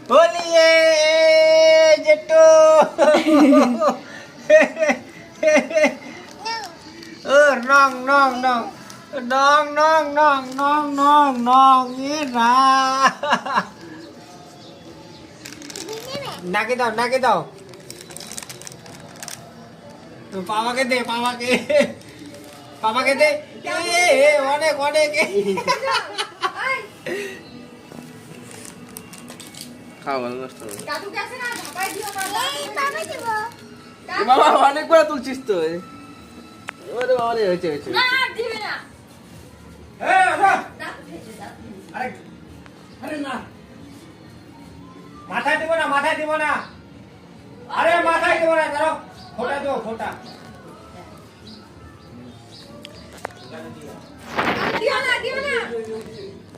বলিয়ে জেঠু নং নং নং নং নং নং নং নং নং না নাকে দাও পাপাকে দে পাপাকে দে অনেক অনেক খাওয়া নষ্ট না বাবা অনেক করে তুলছিস তো ওরে বাবা রে হয়েছে দিবে না আরে আরে না মাথায় দিব না আরে মাথায় দিব না ধরো ফোটা দিও না